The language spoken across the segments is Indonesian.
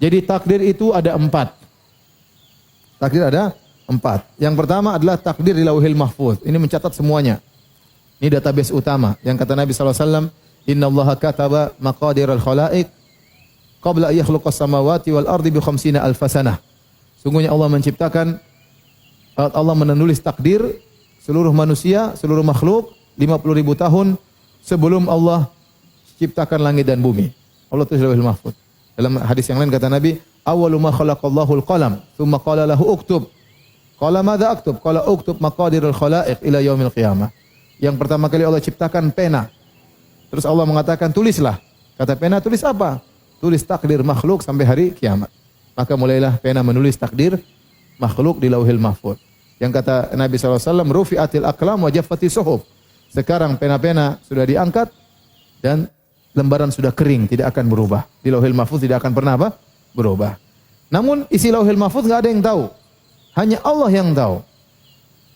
Jadi takdir itu ada 4. Takdir ada 4. Yang pertama adalah takdir di Lauhil Mahfuz. Ini mencatat semuanya. Ini database utama. Yang kata Nabi SAW, Inna allaha kataba maqadiral khalaik qabla yakhluqas samawati wal ardi bi 50 alfasanah. Sungguhnya Allah menciptakan, Allah menulis takdir seluruh manusia, seluruh makhluk 50.000 tahun sebelum Allah ciptakan langit dan bumi. Allah tulis Lauhil Mahfuz. Dalam hadis yang lain kata Nabi, awwalu ma khalaqallahu al-qalam, thumma qala lahu uktub. Qala madza aktub? Qala uktub maqadirul khalaiq ila yaumil qiyamah. Yang pertama kali Allah ciptakan pena. Terus Allah mengatakan tulislah. Kata pena, tulis apa? Tulis takdir makhluk sampai hari kiamat. Maka mulailah pena menulis takdir makhluk di Lauhil Mahfuz. Yang kata Nabi SAW, rufi'atil aqlam wa jaffatis suhuf. Sekarang pena-pena sudah diangkat dan lembaran sudah kering, tidak akan berubah. Di Lauhil Mahfuz tidak akan pernah apa? Berubah. Namun isi Lauhil Mahfuz enggak ada yang tahu. Hanya Allah yang tahu.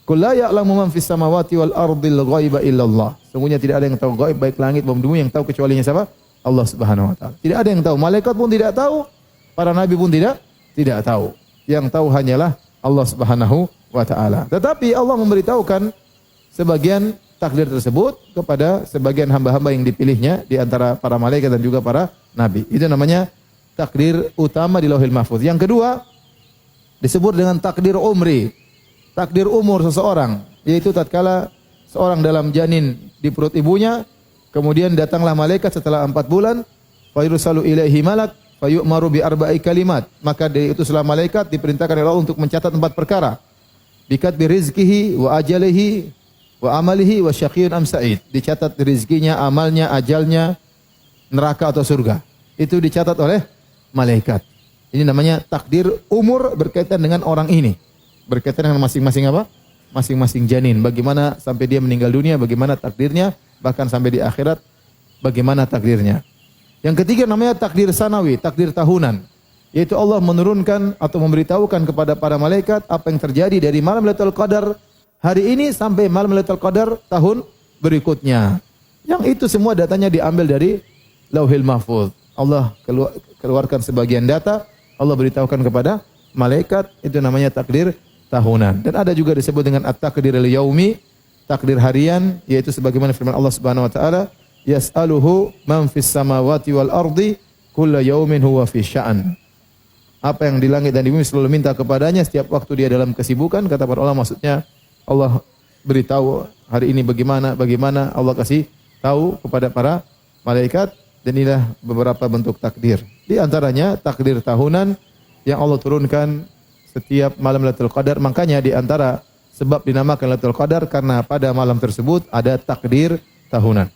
Qul la ya'lamu man fis samawati wal ardil ghaiba illallah. Sungguhnya tidak ada yang tahu gaib baik langit maupun bumi, yang tahu kecuali siapa? Allah Subhanahu wa taala. Tidak ada yang tahu. Malaikat pun tidak tahu, para nabi pun tidak tahu. Yang tahu hanyalah Allah Subhanahu wa taala. Tetapi Allah memberitahukan sebagian takdir tersebut kepada sebagian hamba-hamba yang dipilihnya di antara para malaikat dan juga para nabi. Itu namanya takdir utama di Lauhil Mahfuz. Yang kedua disebut dengan takdir umri. Takdir umur seseorang, yaitu tatkala seorang dalam janin di perut ibunya, kemudian datanglah malaikat setelah 4 bulan, fayursalu ilaihi malak fayu'maru bi arba'i kalimat. Maka diutuslah malaikat diperintahkan oleh Allah untuk mencatat 4 perkara. Bikatbi rizqihi wa ajalihi wa amalihi wa syaqiyyun am sa'id. Dicatat rezekinya, amalnya, ajalnya, neraka atau surga. Itu dicatat oleh malaikat. Ini namanya takdir umur berkaitan dengan orang ini. Berkaitan dengan masing-masing apa? Masing-masing janin. Bagaimana sampai dia meninggal dunia, bagaimana takdirnya, bahkan sampai di akhirat bagaimana takdirnya. Yang ketiga namanya takdir sanawi, takdir tahunan. Yaitu Allah menurunkan atau memberitahukan kepada para malaikat apa yang terjadi dari malam Lailatul Qadar hari ini sampai malam Lailatul Qadar tahun berikutnya. Yang itu semua datanya diambil dari Lauhil Mahfuz. Allah keluarkan sebagian data, Allah beritahukan kepada malaikat, itu namanya takdir tahunan. Dan ada juga disebut dengan at-takdirul yaumi, takdir harian, yaitu sebagaimana firman Allah Subhanahu wa taala, yas'aluhu man fis samawati wal ardi kullu yaumin huwa fi sya'an. Apa yang di langit dan di bumi selalu minta kepadanya setiap waktu dia dalam kesibukan. Kata para ulama, maksudnya Allah beritahu hari ini bagaimana Allah kasih tahu kepada para malaikat. Dan inilah beberapa bentuk takdir. Di antaranya takdir tahunan yang Allah turunkan setiap malam Lailatul Qadar. Makanya di antara sebab dinamakan Lailatul Qadar karena pada malam tersebut ada takdir tahunan.